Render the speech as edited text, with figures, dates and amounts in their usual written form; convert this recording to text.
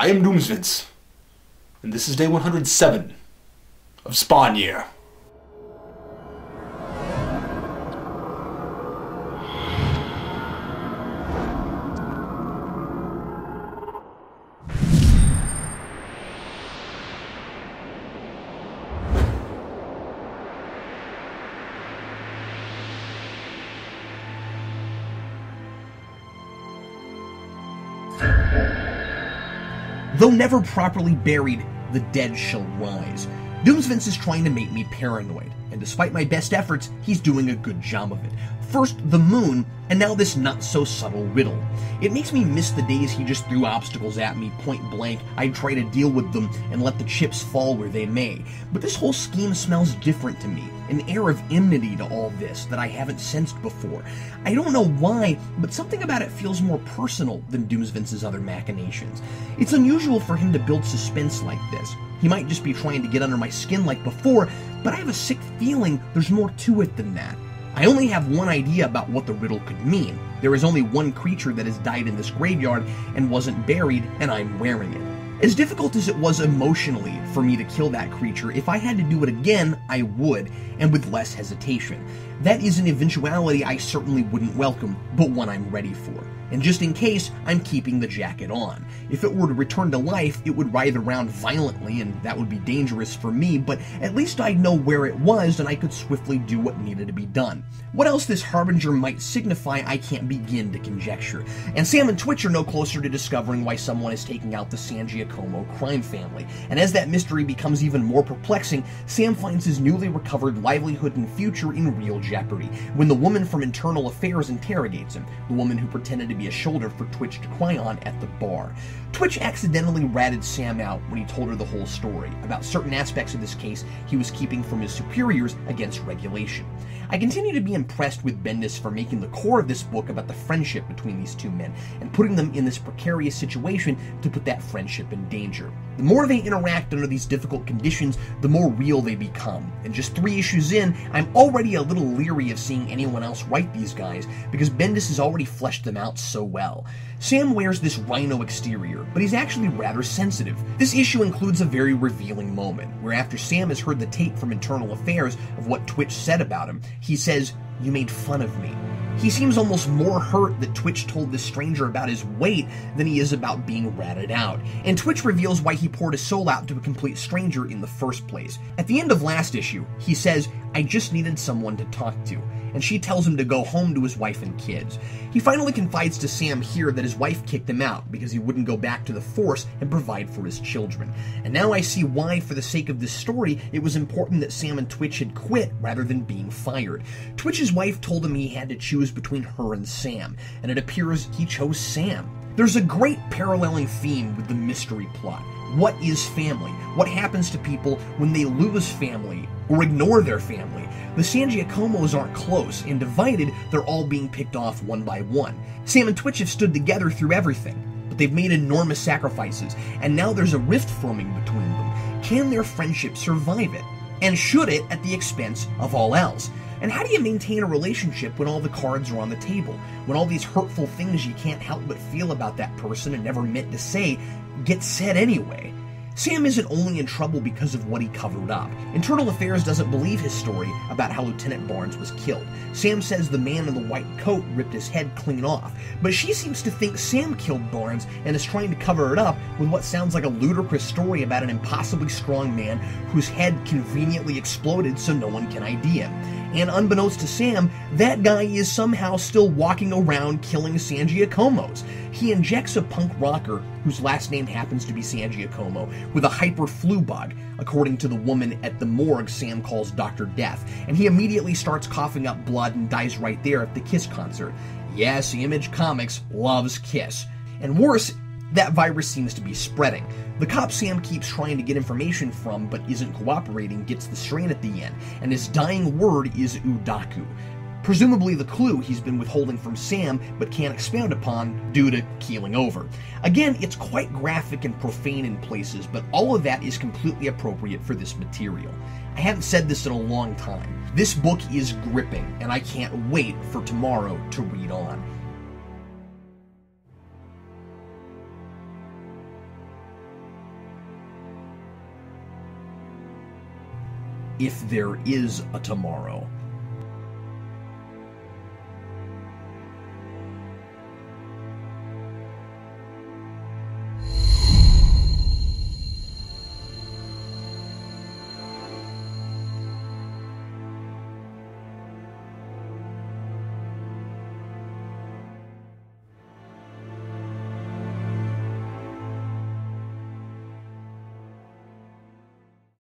I am Doomsvince, and this is day 107 of Spawn Year. Though never properly buried, the dead shall rise. Doomsvince is trying to make me paranoid, and despite my best efforts, he's doing a good job of it. First, the moon, and now this not-so-subtle riddle. It makes me miss the days he just threw obstacles at me point blank. I'd try to deal with them and let the chips fall where they may. But this whole scheme smells different to me, an air of enmity to all this that I haven't sensed before. I don't know why, but something about it feels more personal than Doomsvince's other machinations. It's unusual for him to build suspense like this. He might just be trying to get under my skin like before, but I have a sick feeling there's more to it than that. I only have one idea about what the riddle could mean. There is only one creature that has died in this graveyard and wasn't buried, and I'm wearing it. As difficult as it was emotionally for me to kill that creature, if I had to do it again, I would, and with less hesitation. That is an eventuality I certainly wouldn't welcome, but one I'm ready for. And just in case, I'm keeping the jacket on. If it were to return to life, it would writhe around violently, and that would be dangerous for me, but at least I'd know where it was, and I could swiftly do what needed to be done. What else this harbinger might signify, I can't begin to conjecture. And Sam and Twitch are no closer to discovering why someone is taking out the San Giacomo crime family. And as that mystery becomes even more perplexing, Sam finds his newly recovered livelihood and future in real jeopardy, when the woman from Internal Affairs interrogates him, the woman who pretended to be a shoulder for Twitch to cry on at the bar. Twitch accidentally ratted Sam out when he told her the whole story about certain aspects of this case he was keeping from his superiors against regulation. I continue to be impressed with Bendis for making the core of this book about the friendship between these two men and putting them in this precarious situation to put that friendship in danger. The more they interact under these difficult conditions, the more real they become. And just 3 issues in, I'm already a little leery of seeing anyone else write these guys because Bendis has already fleshed them out so well. Sam wears this rhino exterior, but he's actually rather sensitive. This issue includes a very revealing moment, where after Sam has heard the tape from Internal Affairs of what Twitch said about him, he says, "You made fun of me." He seems almost more hurt that Twitch told this stranger about his weight than he is about being ratted out. And Twitch reveals why he poured his soul out to a complete stranger in the first place. At the end of last issue, he says, "I just needed someone to talk to," and she tells him to go home to his wife and kids. He finally confides to Sam here that his wife kicked him out because he wouldn't go back to the Force and provide for his children. And now I see why, for the sake of this story, it was important that Sam and Twitch had quit rather than being fired. Twitch's wife told him he had to choose between her and Sam, and it appears he chose Sam. There's a great paralleling theme with the mystery plot. What is family? What happens to people when they lose family or ignore their family? The San Giacomos aren't close, and divided, they're all being picked off one by one. Sam and Twitch have stood together through everything, but they've made enormous sacrifices, and now there's a rift forming between them. Can their friendship survive it? And should it at the expense of all else? And how do you maintain a relationship when all the cards are on the table? When all these hurtful things you can't help but feel about that person and never meant to say get said anyway? Sam isn't only in trouble because of what he covered up. Internal Affairs doesn't believe his story about how Lieutenant Barnes was killed. Sam says the man in the white coat ripped his head clean off, but she seems to think Sam killed Barnes and is trying to cover it up with what sounds like a ludicrous story about an impossibly strong man whose head conveniently exploded so no one can ID him. And unbeknownst to Sam, that guy is somehow still walking around killing San Giacomos. He injects a punk rocker, whose last name happens to be San Giacomo, with a hyper-flu bug, according to the woman at the morgue Sam calls Dr. Death, and he immediately starts coughing up blood and dies right there at the Kiss concert. Yes, Image Comics loves Kiss. And worse, that virus seems to be spreading. The cop Sam keeps trying to get information from but isn't cooperating gets the strain at the end, and his dying word is Udaku. Presumably the clue he's been withholding from Sam but can't expound upon due to keeling over. Again, it's quite graphic and profane in places, but all of that is completely appropriate for this material. I haven't said this in a long time. This book is gripping, and I can't wait for tomorrow to read on. if there is a tomorrow.